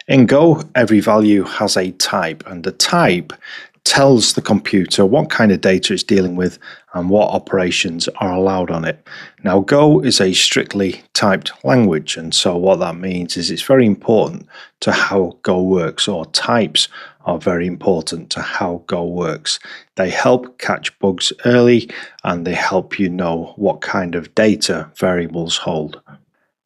In Go, every value has a type, and the type tells the computer what kind of data it's dealing with and what operations are allowed on it. Now, Go is a strictly typed language, and so what that means is it's very important to how Go works, or types are very important to how Go works. They help catch bugs early, and they help you know what kind of data variables hold.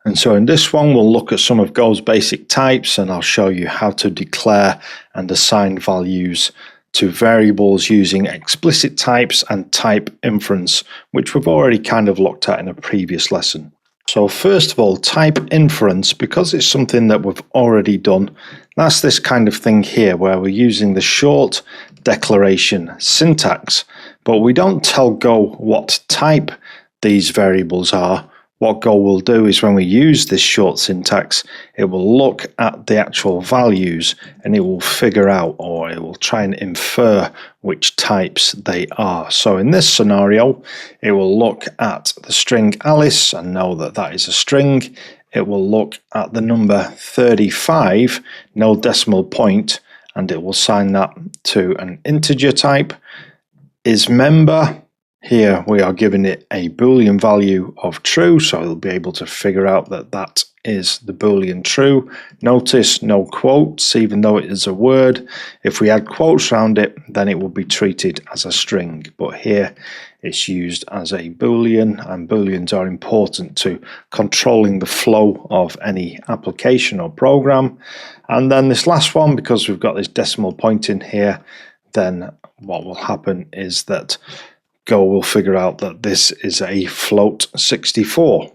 And so in this one, we'll look at some of Go's basic types, and I'll show you how to declare and assign values to variables using explicit types and type inference, which we've already kind of looked at in a previous lesson. So first of all, type inference, because it's something that we've already done, that's this kind of thing here where we're using the short declaration syntax, but we don't tell Go what type these variables are. What Go will do is when we use this short syntax, it will look at the actual values and it will figure out, or it will try and infer which types they are. So in this scenario, it will look at the string Alice and know that that is a string. It will look at the number 35, no decimal point, and it will assign that to an integer type. Is member. Here we are giving it a boolean value of true, so it'll be able to figure out that that is the boolean true. Notice no quotes, even though it is a word. If we add quotes around it, then it will be treated as a string, but here it's used as a boolean, and booleans are important to controlling the flow of any application or program. And then this last one, because we've got this decimal point in here, then what will happen is that Go will figure out that this is a float 64.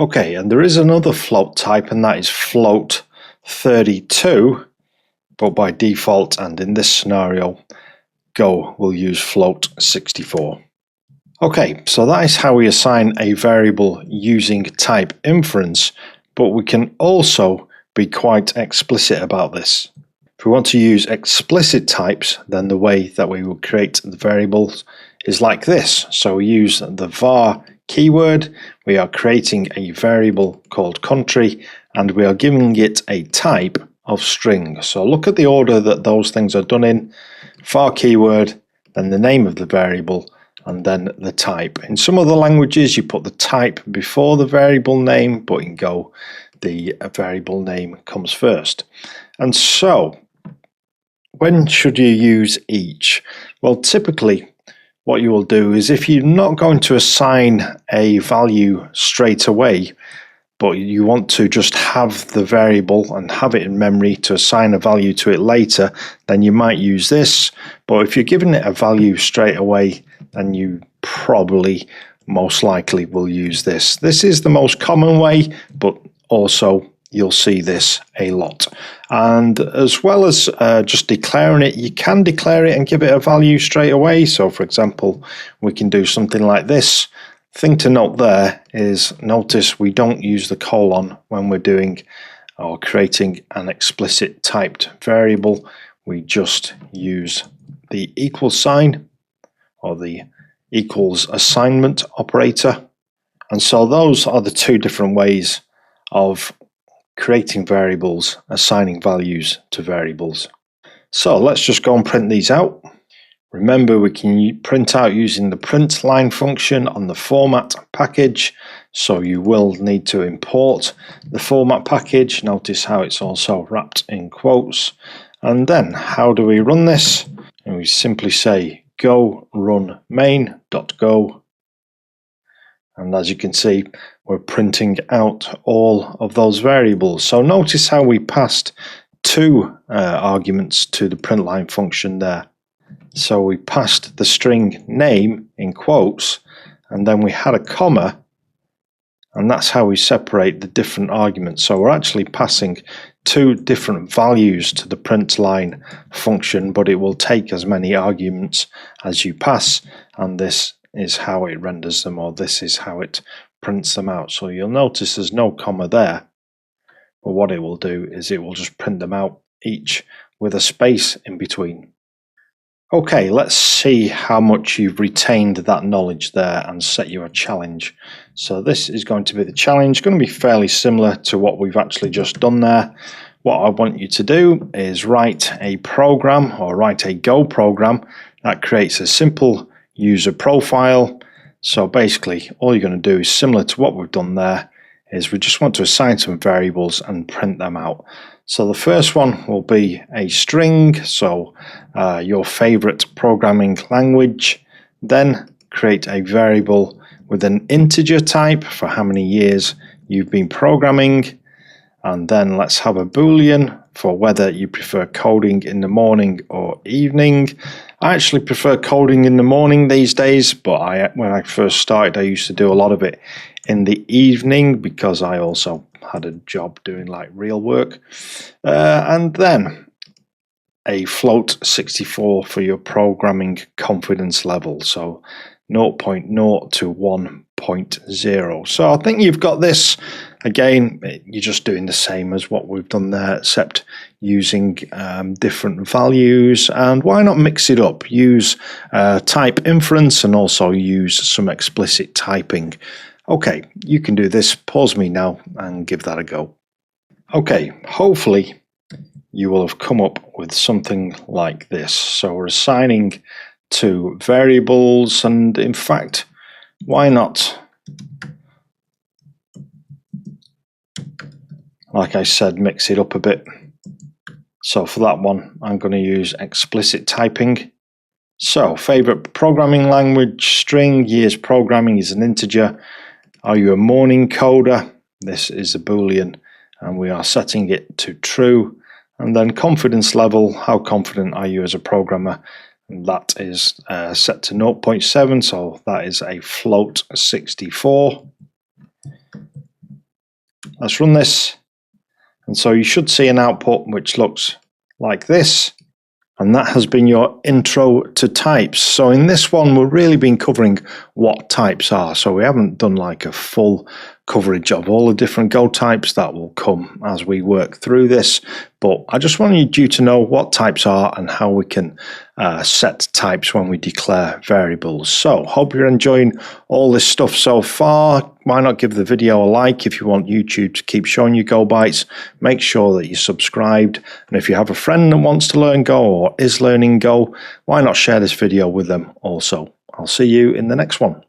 Okay, and there is another float type, and that is float 32, but by default and in this scenario, Go will use float 64. Okay, so that is how we assign a variable using type inference, but we can also be quite explicit about this. If we want to use explicit types, then the way that we will create the variables is like this. So we use the var keyword, we are creating a variable called country, and we are giving it a type of string. So look at the order that those things are done in: var keyword, then the name of the variable, and then the type. In some other languages you put the type before the variable name, but in Go the variable name comes first. And so when should you use each? Well, typically what you will do is, if you're not going to assign a value straight away, but you want to just have the variable and have it in memory to assign a value to it later, then you might use this. But if you're giving it a value straight away, then you probably most likely will use this. This is the most common way, but also you'll see this a lot. And as well as just declaring it, you can declare it and give it a value straight away. So for example, we can do something like this. Thing to note there is, notice we don't use the colon when we're doing or creating an explicit typed variable. We just use the equal sign, or the equals assignment operator. And so those are the two different ways of creating variables, assigning values to variables. So let's just go and print these out. Remember, we can print out using the print line function on the format package, so you will need to import the format package. Notice how it's also wrapped in quotes. And then how do we run this? And we simply say go run main.go, and as you can see, we're printing out all of those variables. So notice how we passed two arguments to the print line function there. So we passed the string name in quotes, and then we had a comma, and that's how we separate the different arguments. So we're actually passing two different values to the print line function, but it will take as many arguments as you pass, and this is how it renders them, or this is how it prints them out. So you'll notice there's no comma there, but what it will do is it will just print them out each with a space in between. Okay, let's see how much you've retained that knowledge there and set you a challenge. So this is going to be the challenge, going to be fairly similar to what we've actually just done there, what I want you to do is write a program or write a Go program that creates a simple user profile. So basically all you're going to do is similar to what we've done there, is we just want to assign some variables and print them out. So the first one will be a string, so your favorite programming language. Then create a variable with an integer type for how many years you've been programming. And then let's have a boolean for whether you prefer coding in the morning or evening. I actually prefer coding in the morning these days, but when I first started, I used to do a lot of it in the evening because I also had a job doing like real work. And then a float 64 for your programming confidence level, so 0.0 to 1.0. So I think you've got this. Again, you're just doing the same as what we've done there, except using different values. And why not mix it up? Use type inference and also use some explicit typing. Okay, you can do this. Pause me now and give that a go. Okay, hopefully you will have come up with something like this. So we're assigning to variables, and in fact, why not, like I said, mix it up a bit. So for that one, I'm going to use explicit typing. So favorite programming language, string, years programming is an integer. Are you a morning coder? This is a boolean, and we are setting it to true. And then confidence level, how confident are you as a programmer? And that is set to 0.7, so that is a float 64. Let's run this. And so you should see an output which looks like this. And that has been your intro to types. So in this one, we've really been covering what types are. So we haven't done like a full coverage of all the different Go types. That will come as we work through this. But I just wanted you to know what types are and how we can set types when we declare variables. So hope you're enjoying all this stuff so far. Why not give the video a like if you want YouTube to keep showing you Go Bytes. Make sure that you're subscribed. And if you have a friend that wants to learn Go or is learning Go, why not share this video with them also. I'll see you in the next one.